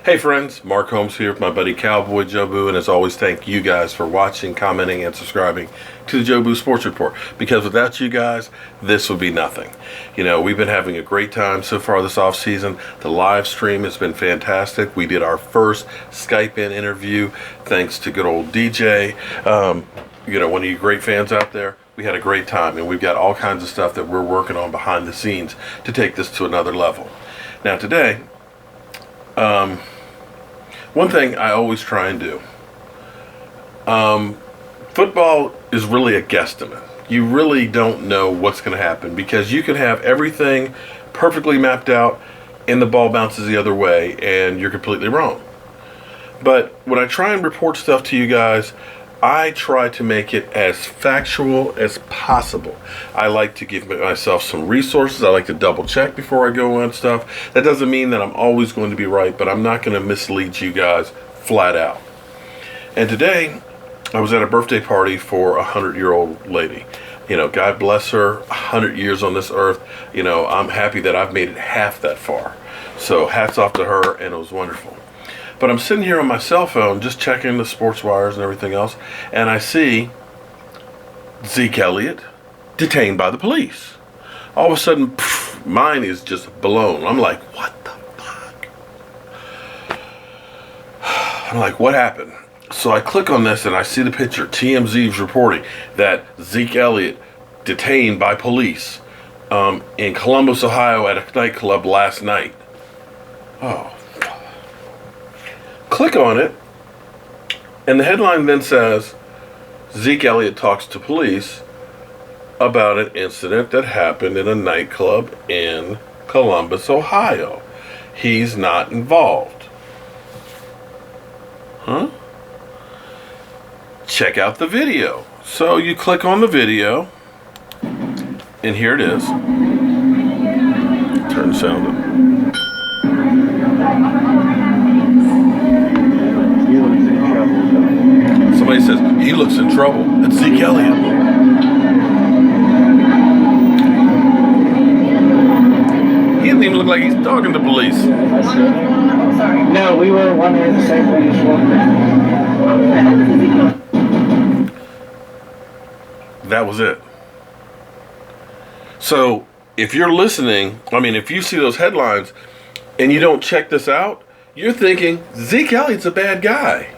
Hey friends, Mark Holmes here with my buddy Cowboy Jobu, and as always, thank you guys for watching, commenting, and subscribing to the Jobu Sports Report, because without you guys, this would be nothing. You know, we've been having a great time so far this off season. The live stream has been fantastic. We did our first Skype-in interview, thanks to good old DJ, one of you great fans out there. We had a great time, and we've got all kinds of stuff that we're working on behind the scenes to take this to another level. Now today, one thing I always try and do, football is really a guesstimate. You really don't know what's going to happen, because you can have everything perfectly mapped out and the ball bounces the other way and you're completely wrong. But when I try and report stuff to you guys, I try to make it as factual as possible. I like to give myself some resources. I like to double check before I go on stuff. That doesn't mean that I'm always going to be right, but I'm not going to mislead you guys flat out. And today, I was at a birthday party for a 100-year-old lady. You know, God bless her, 100 years on this earth. You know, I'm happy that I've made it half that far. So hats off to her, and it was wonderful. But I'm sitting here on my cell phone just checking the sports wires and everything else, and I see Zeke Elliott detained by the police. All of a sudden, mine is just blown. I'm like, what the fuck? I'm like, what happened? So I click on this and I see the picture. TMZ's reporting that Zeke Elliott detained by police in Columbus, Ohio at a nightclub last night. Oh. Click on it, and the headline then says, Zeke Elliott talks to police about an incident that happened in a nightclub in Columbus, Ohio. He's not involved. Huh? Check out the video. So you click on the video, and here it is. Turn the sound up. Somebody says, he looks in trouble. It's Zeke Elliott. He doesn't even look like he's talking to police. No, we were wondering the same thing as well. That was it. So, if you're listening, if you see those headlines and you don't check this out, you're thinking, Zeke Elliott's a bad guy.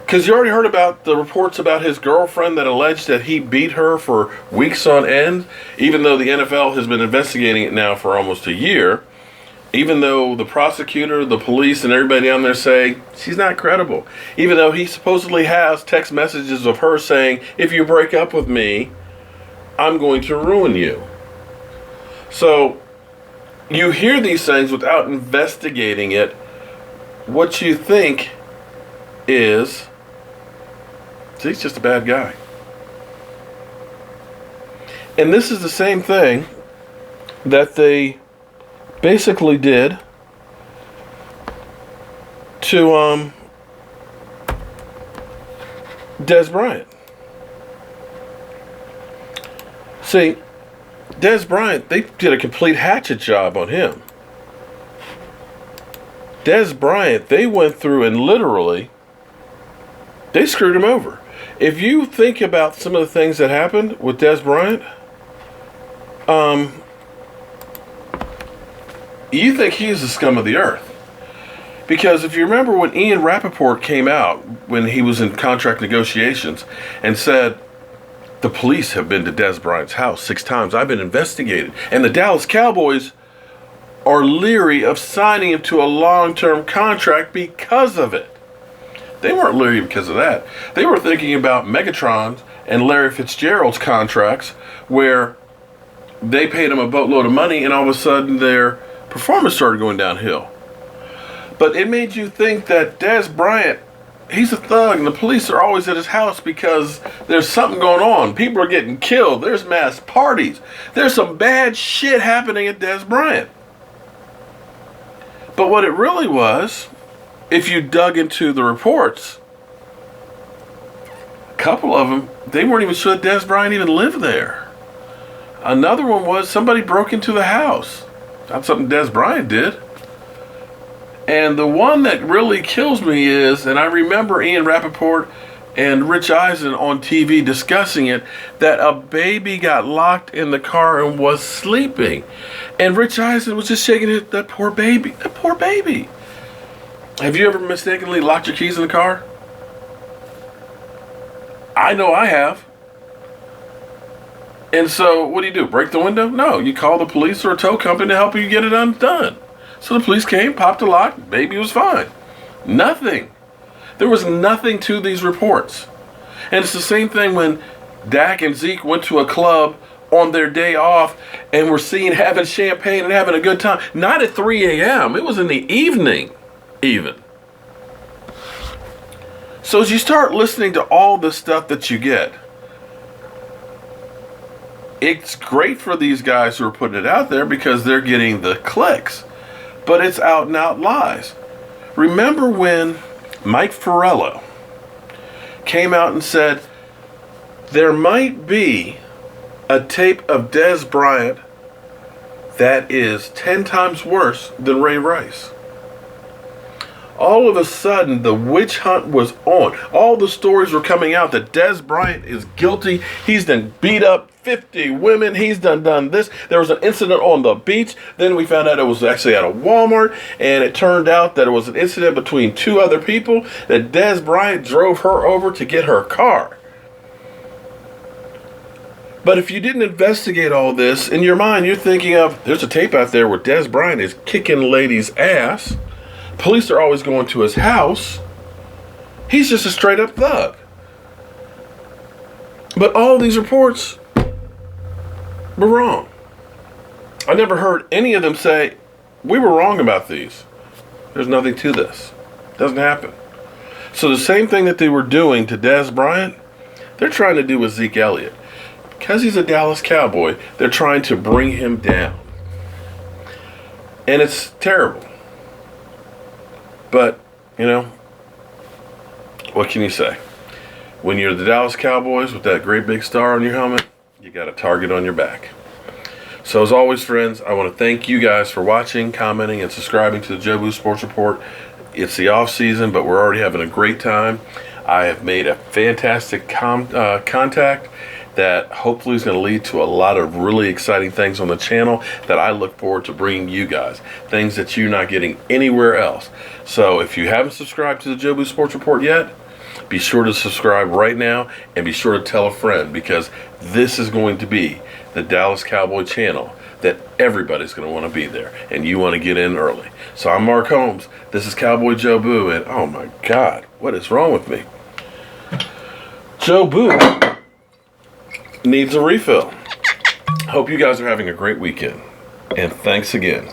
Because you already heard about the reports about his girlfriend that alleged that he beat her for weeks on end, even though the NFL has been investigating it now for almost a year, even though the prosecutor, the police, and everybody down there say she's not credible, even though he supposedly has text messages of her saying, if you break up with me, I'm going to ruin you. So you hear these things without investigating it. What you think is, he's just a bad guy. And this is the same thing that they basically did to Dez Bryant. See, Dez Bryant, they did a complete hatchet job on him. Dez Bryant, they went through and literally, they screwed him over. If you think about some of the things that happened with Dez Bryant, you think he's the scum of the earth. Because if you remember when Ian Rappaport came out, when he was in contract negotiations, and said, the police have been to Dez Bryant's house 6 times. I've been investigated. And the Dallas Cowboys are leery of signing him to a long-term contract because of it. They weren't leery because of that. They were thinking about Megatron's and Larry Fitzgerald's contracts, where they paid him a boatload of money and all of a sudden their performance started going downhill. But it made you think that Dez Bryant, he's a thug, and the police are always at his house because there's something going on. People are getting killed. There's mass parties. There's some bad shit happening at Dez Bryant. But what it really was, if you dug into the reports, a couple of them, they weren't even sure that Dez Bryant even lived there. Another one was somebody broke into the house. Not something Dez Bryant did. And the one that really kills me is, and I remember Ian Rappaport and Rich Eisen on TV discussing it, that a baby got locked in the car and was sleeping. And Rich Eisen was just shaking that poor baby. That poor baby. Have you ever mistakenly locked your keys in the car? I know I have. And so what do? Break the window? No, you call the police or a tow company to help you get it undone. So the police came, popped the lock, baby was fine. Nothing. There was nothing to these reports. And it's the same thing when Dak and Zeke went to a club on their day off and were seen having champagne and having a good time. Not at 3 a.m. It was in the evening, even. So as you start listening to all the stuff that you get, it's great for these guys who are putting it out there because they're getting the clicks. But it's out and out lies. Remember when Mike Farello came out and said there might be a tape of Dez Bryant that is 10 times worse than Ray Rice? All of a sudden, the witch hunt was on. All the stories were coming out that Dez Bryant is guilty. He's done beat up 50 women. He's done this. There was an incident on the beach. Then we found out it was actually at a Walmart. And it turned out that it was an incident between two other people, that Dez Bryant drove her over to get her car. But if you didn't investigate all this, in your mind, you're thinking of, there's a tape out there where Dez Bryant is kicking ladies' ass. Police are always going to his house. He's just a straight up thug. But all these reports were wrong. I never heard any of them say, we were wrong about these. There's nothing to this. Doesn't happen. So the same thing that they were doing to Dez Bryant, they're trying to do with Zeke Elliott. Because he's a Dallas Cowboy, they're trying to bring him down. And it's terrible. But, you know, what can you say? When you're the Dallas Cowboys with that great big star on your helmet, you got a target on your back. So as always, friends, I want to thank you guys for watching, commenting, and subscribing to the Jobu Sports Report. It's the off season, but we're already having a great time. I have made a fantastic contact that hopefully is going to lead to a lot of really exciting things on the channel that I look forward to bringing you guys. Things that you're not getting anywhere else. So if you haven't subscribed to the Jobu Sports Report yet, be sure to subscribe right now and be sure to tell a friend, because this is going to be the Dallas Cowboy channel that everybody's going to want to be there, and you want to get in early. So I'm Mark Holmes. This is Cowboy Jobu, and oh my God, what is wrong with me? Jobu needs a refill. Hope you guys are having a great weekend, and thanks again.